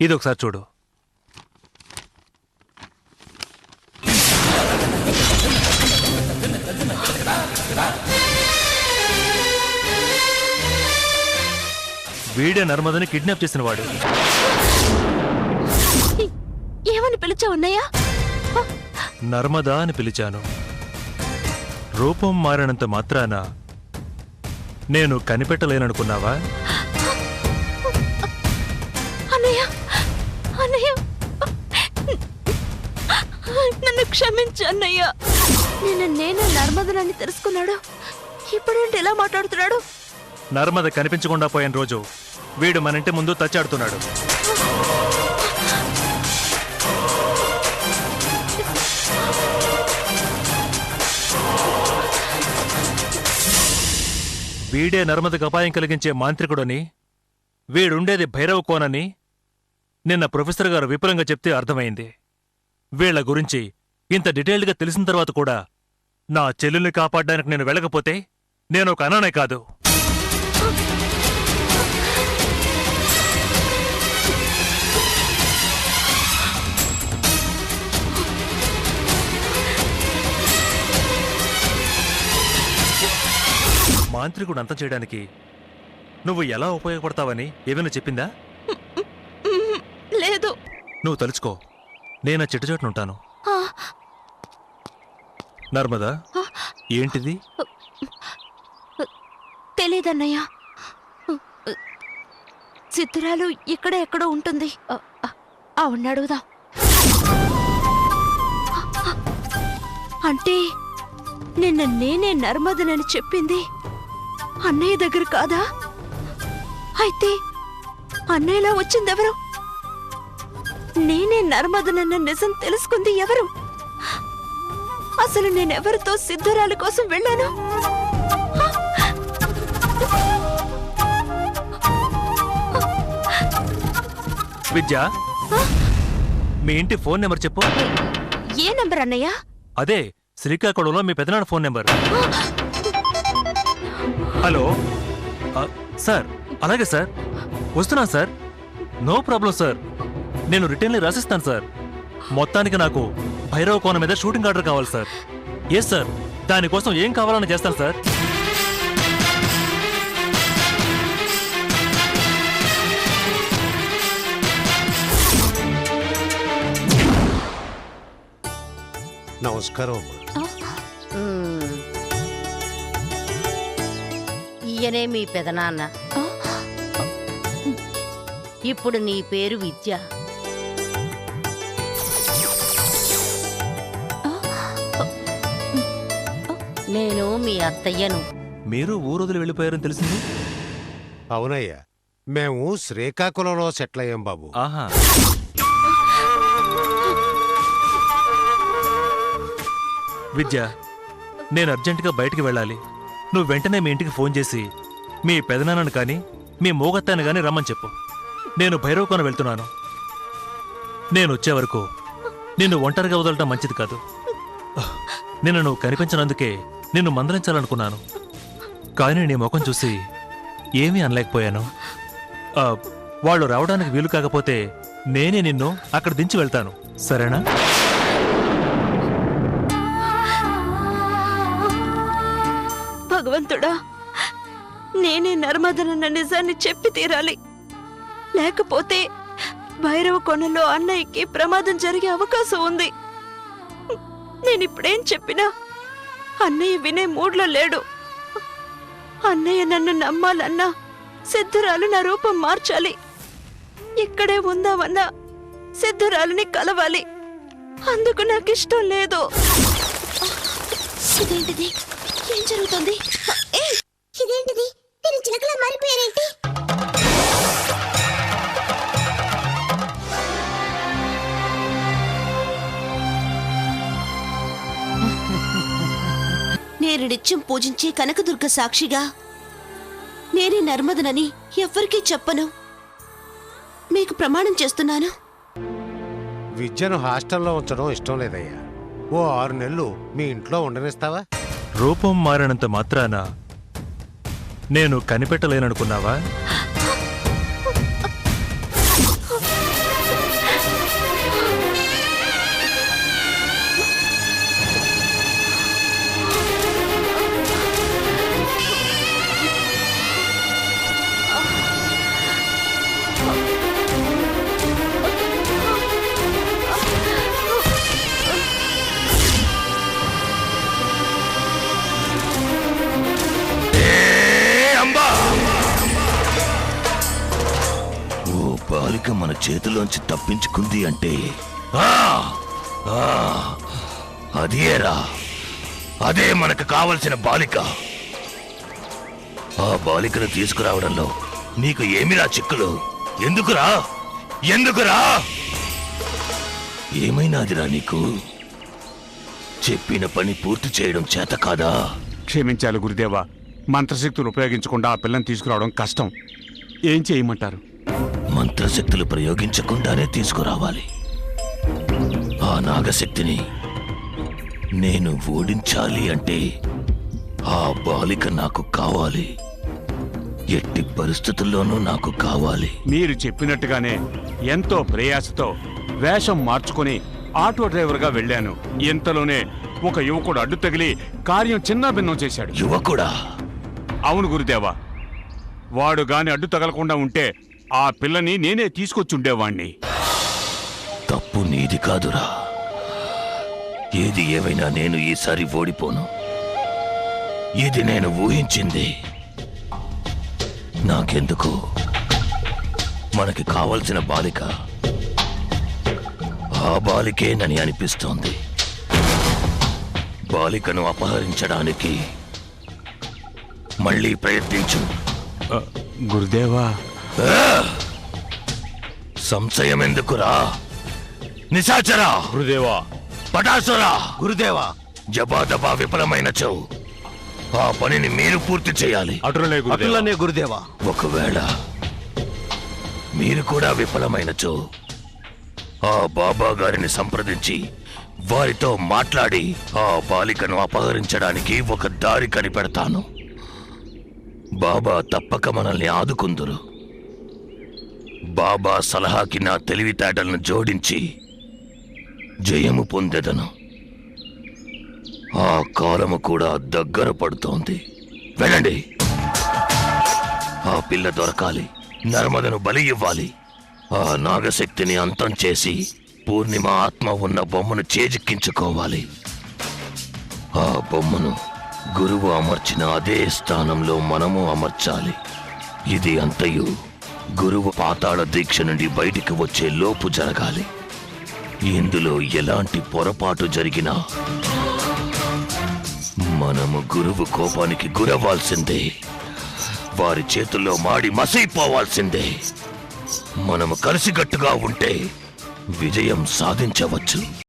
ఇదొకసారి చూడు. వీడే నర్మదని కిడ్నాప్ చేసిన వాడు. ఏమని పిలిచావన్నయ్యా? నర్మదా అని పిలిచాను. రూపం మారినంత మాత్రాన నేను కనిపెట్టలేననుకున్నావా? అన్నయ్య, అన్నయ్య, నన్ను క్షమించు అన్నయ్య. నేను నర్మదనని తెలుసుకున్నాడు. ఇప్పుడేంటి ఎలా మాట్లాడుతున్నాడు? నర్మద కనిపించకుండా పోయిన రోజు వీడు మన ఇంటి ముందు తచ్చాడుతున్నాడు. వీడే నర్మదకు అపాయం కలిగించే మాంత్రికుడని, వీడుండేది భైరవ కోనని నిన్న ప్రొఫెసర్ గారు విపులంగా చెప్తే అర్థమైంది. వీళ్ల గురించి ఇంత డీటెయిల్డ్గా తెలిసిన తర్వాత కూడా నా చెల్లెల్ని కాపాడడానికి నేను వెళ్ళకపోతే నేను ఒక అనానే కాదు. మాంత్రికుడు అంతం చేయడానికి నువ్వు ఎలా ఉపయోగపడతావని ఏమైనా చెప్పిందా? లేదు. నువ్వు తలుచుకో, నేను చిట్టుచోటునుంటాను. నర్మదా, ఏంటిది? తెలీదన్నయ్య. సిద్ధురాలు ఇక్కడ ఎక్కడో ఉంటుంది. అవును, అడుగుదాం. అంటే నిన్న నేనే నర్మదనని చెప్పింది అన్నయ్య దగ్గర కాదా? అయితే అన్నయ్యలా వచ్చిందెవరు? నేనే నర్మదనన్న నిజం తెలుసుకుంది ఎవరు? అసలు నేనెవరితో సిద్ధురాలి కోసం వెళ్ళాను? విద్య, మీ ఇంటి ఫోన్ నెంబర్ చెప్పు. ఏ నెంబర్ అన్నయ్య? అదే శ్రీకాకుళంలో మీ పెదనాన్న ఫోన్ నెంబర్. Hello sir. అలాగే సార్, వస్తున్నా సార్. నో ప్రాబ్లం సార్, నేను రిటర్న్లీ రాసిస్తాను సార్. మొత్తానికి నాకు భైరవ కోన మీద షూటింగ్ ఆర్డర్ కావాలి సార్. ఎస్ సార్, దానికోసం ఏం కావాలని చేస్తాను సార్. నమస్కారం. ఈయనే మీ పెదనాన్న. ఇప్పుడు నీ పేరు విద్య. నేను మీ అత్తయ్యను. మీరు ఊరొదిలి వెళ్ళిపోయారని తెలిసింది. అవునయ్యా, మేము శ్రీకాకుళంలో సెటిల్ అయ్యాం బాబు. ఆహా. విద్య, నేను అర్జెంటుగా బయటికి వెళ్ళాలి. నువ్వు వెంటనే మీ ఇంటికి ఫోన్ చేసి మీ పెదనాన్నను కానీ మీ మోగత్తాన్ని కానీ రమ్మని చెప్పు. నేను భైరవకోన వెళ్తున్నాను. నేను వచ్చే వరకు నిన్ను ఒంటరిగా వదలటం మంచిది కాదు. నిన్ను నువ్వు కనిపించినందుకే నిన్ను మందలించాలనుకున్నాను, కానీ నీ ముఖం చూసి ఏమీ అనలేకపోయాను. వాళ్ళు రావడానికి వీలు కాకపోతే నేనే నిన్ను అక్కడ దించి వెళ్తాను, సరేనా? భగవంతుడా, నేనే నర్మదనన్న నిజాన్ని చెప్పి తీరాలి. లేకపోతే భైరవ కొనలో అన్నయ్యకి ప్రమాదం జరిగే అవకాశం ఉంది. నేనిప్పుడేం చెప్పినా అన్నయ్య వినే మూడ్లో లేడు. అన్నయ్య నన్ను నమ్మాలన్నా సిద్ధురాలు నా రూపం మార్చాలి. ఇక్కడే ఉందామన్నా సిద్ధురాలుని కలవాలి. అందుకు నాకిష్టం లేదు. ఇదేంటిది? ఏం జరుగుతుంది? ఇదేంటిది? నేను చిలకలా మారిపోయారేంటి? నేను నిత్యం పూజించే కనకదుర్గ సాక్షిగా నేనే నర్మదనని ఎవ్వరికీ చెప్పను. మీకు ప్రమాణం చేస్తున్నాను. విద్యను హాస్టల్లో ఉంచడం ఇష్టం లేదయ్యా. ఓ 6 నెలలు మీ ఇంట్లో ఉండనిస్తావా? రూపం మారినంత మాత్రాన నేను కనిపెట్టలేననుకున్నావా? ఓ బాలిక మన చేతిలోంచి తప్పించుకుంది అంటే ఆ! ఆ! అదేరా, అదే మనకు కావలసిన బాలిక. ఆ బాలికను తీసుకురావడంలో నీకు ఏమిరా చిక్కులు? ఎందుకురా? ఎందుకురా? ఏమైనాదిరా నీకు? చెప్పిన పని పూర్తి చేయడం చేత కాదా? క్షమించాలి గురుదేవా, మంత్రశక్తులు ఉపయోగించకుండా ఆ పిల్లని తీసుకురావడం కష్టం. ఏం చేయమంటారు? మంత్రశక్తులు ప్రయోగించకుండానే తీసుకురావాలి. ఆ నాగశక్తిని నేను ఓడించాలి అంటే ఆ బాలిక నాకు కావాలి. ఎట్టి పరిస్థితుల్లోనూ నాకు కావాలి. మీరు చెప్పినట్టుగానే ఎంతో ప్రయాసతో వేషం మార్చుకొని ఆటో డ్రైవర్గా వెళ్ళాను. ఇంతలోనే ఒక యువకుడు అడ్డు తగిలి కార్యం చిన్నాభిన్నం చేశాడు. యువకుడా? అవును గురుదేవా, వాడు గాని అడ్డు తగలకుండా ఉంటే ఆ పిల్లని నేనే తీసుకొచ్చుండేవాణ్ణి. తప్పు నీది కాదురా. ఏది ఏమైనా నేను ఈసారి ఓడిపోను. ఇది నేను ఊహించింది. నాకెందుకు, మనకి కావలసిన బాలిక ఆ బాలికేనని అనిపిస్తోంది. బాలికను అపహరించడానికి మళ్ళీ ప్రయత్నించు. గురుదేవా, సంశయం ఎందుకురా? నిశాచరా! గురుదేవా, పటాసురా! గురుదేవా, జబాదబా విఫలమైనచో ఆ పనిని మీరు పూర్తి చేయాలి. అటులనే గురుదేవా. ఒకవేళ మీరు కూడా విఫలమైనచో ఆ బాబా గారిని సంప్రదించి వారితో మాట్లాడి ఆ బాలికను అపహరించడానికి ఒక దారి కనిపెడతాను. బాబా తప్పక మనల్ని ఆదుకుందురు. బాబా సలహాకి నా తెలివితేటలను జోడించి జయము పొందెదను. ఆ కాలము కూడా దగ్గర పడుతోంది. వెళ్ళండి. ఆ పిల్ల దొరకాలి. నర్మదను బలి ఇవ్వాలి. ఆ నాగశక్తిని అంతం చేసి పూర్ణిమ ఆత్మ ఉన్న బొమ్మను చేజిక్కించుకోవాలి. ఆ బొమ్మను గురువు అమర్చిన అదే స్థానంలో మనము అమర్చాలి. ఇది అంతయు గురువు పాతాళ దీక్ష నుండి బయటికి వచ్చే లోపు జరగాలి. ఇందులో ఎలాంటి పొరపాటు జరిగినా మనము గురువు కోపానికి గురవ్వాల్సిందే. వారి చేతుల్లో మాడి మసైపోవాల్సిందే. మనము కలిసికట్టుగా ఉంటే విజయం సాధించవచ్చు.